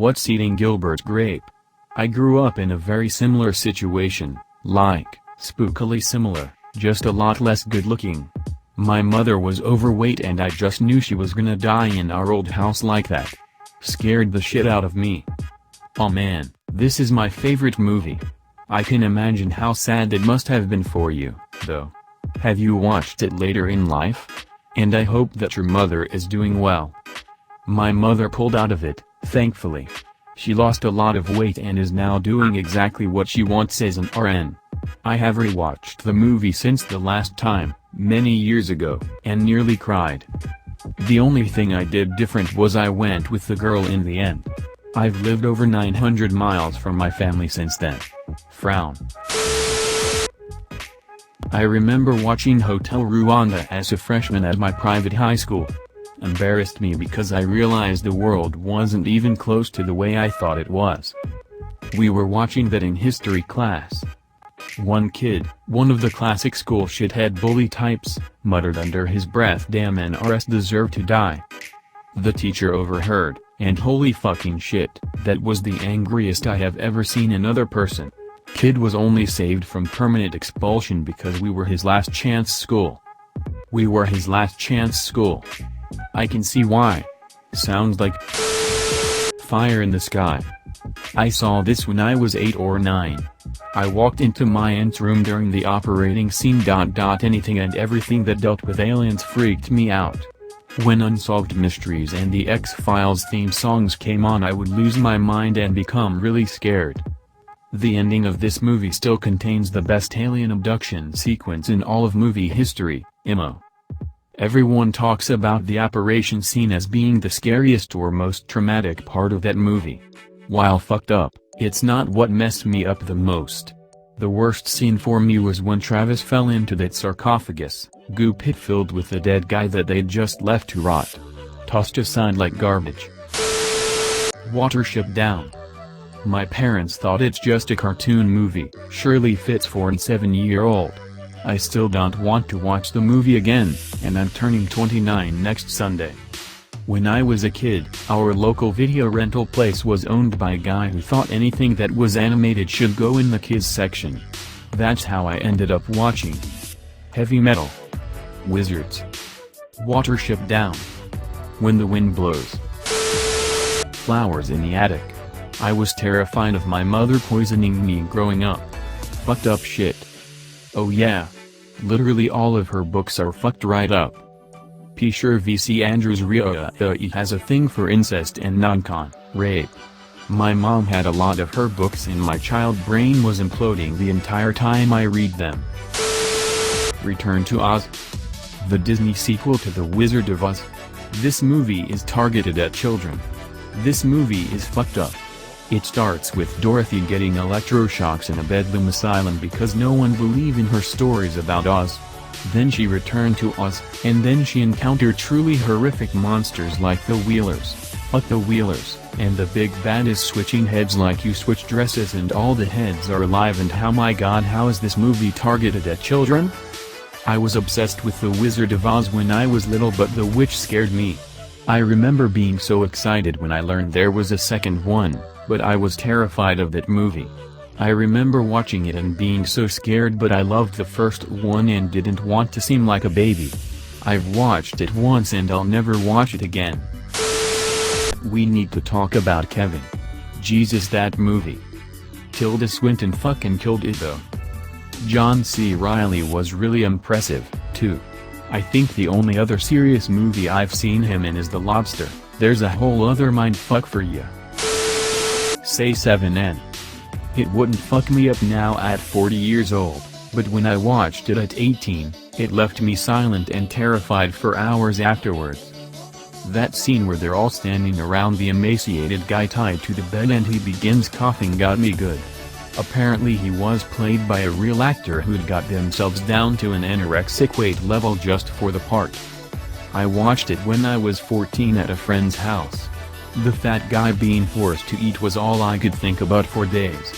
What's eating Gilbert's grape? I grew up in a very similar situation, spookily similar, just a lot less good looking. My mother was overweight and I just knew she was gonna die in our old house like that. Scared the shit out of me. Oh man, this is my favorite movie. I can imagine how sad it must have been for you, though. Have you watched it later in life? And I hope that your mother is doing well. My mother pulled out of it, thankfully. She lost a lot of weight and is now doing exactly what she wants as an RN. I have rewatched the movie since the last time, many years ago, and nearly cried. The only thing I did different was I went with the girl in the end. I've lived over 900 miles from my family since then. Frown. I remember watching Hotel Rwanda as a freshman at my private high school. Embarrassed me because I realized the world wasn't even close to the way I thought it was. We were watching that in history class. One kid, one of the classic school shithead bully types, muttered under his breath, "Damn NRS deserve to die." The teacher overheard, and holy fucking shit, that was the angriest I have ever seen another person. Kid was only saved from permanent expulsion because we were his last chance school. We were his last chance school. I can see why. Sounds like fire in the sky. I saw this when I was 8 or 9. I walked into my aunt's room during the operating scene. Anything and everything that dealt with aliens freaked me out. When Unsolved Mysteries and the X-Files theme songs came on, I would lose my mind and become really scared. The ending of this movie still contains the best alien abduction sequence in all of movie history, IMO. Everyone talks about the operation scene as being the scariest or most traumatic part of that movie. While fucked up, it's not what messed me up the most. The worst scene for me was when Travis fell into that sarcophagus, goo pit filled with the dead guy that they'd just left to rot. Tossed aside like garbage. Watership Down. My parents thought it's just a cartoon movie, surely fits for a 7-year-old. I still don't want to watch the movie again, and I'm turning 29 next Sunday. When I was a kid, our local video rental place was owned by a guy who thought anything that was animated should go in the kids section. That's how I ended up watching heavy metal, Wizards, Watership Down, When the Wind Blows, Flowers in the Attic. I was terrified of my mother poisoning me growing up. Fucked up shit. Oh yeah. Literally all of her books are fucked right up. P. Sure VC Andrews has a thing for incest and non-con rape. My mom had a lot of her books and my child brain was imploding the entire time I read them. Return to Oz. The Disney sequel to The Wizard of Oz. This movie is targeted at children. This movie is fucked up. It starts with Dorothy getting electroshocks in a Bedlam asylum because no one believed in her stories about Oz. Then she returned to Oz, and then she encountered truly horrific monsters like the Wheelers. But the Wheelers, and the big bad is switching heads like you switch dresses and all the heads are alive, and how my god, how is this movie targeted at children? I was obsessed with The Wizard of Oz when I was little, but the witch scared me. I remember being so excited when I learned there was a second one, but I was terrified of that movie. I remember watching it and being so scared, but I loved the first one and didn't want to seem like a baby. I've watched it once and I'll never watch it again. We need to talk about Kevin. Jesus, that movie. Tilda Swinton fucking killed it though. John C. Reilly was really impressive, too. I think the only other serious movie I've seen him in is The Lobster. There's a whole other mindfuck for ya. Say 7N. It wouldn't fuck me up now at 40 years old, but when I watched it at 18, it left me silent and terrified for hours afterwards. That scene where they're all standing around the emaciated guy tied to the bed and he begins coughing got me good. Apparently he was played by a real actor who'd got themselves down to an anorexic weight level just for the part. I watched it when I was 14 at a friend's house. The fat guy being forced to eat was all I could think about for days.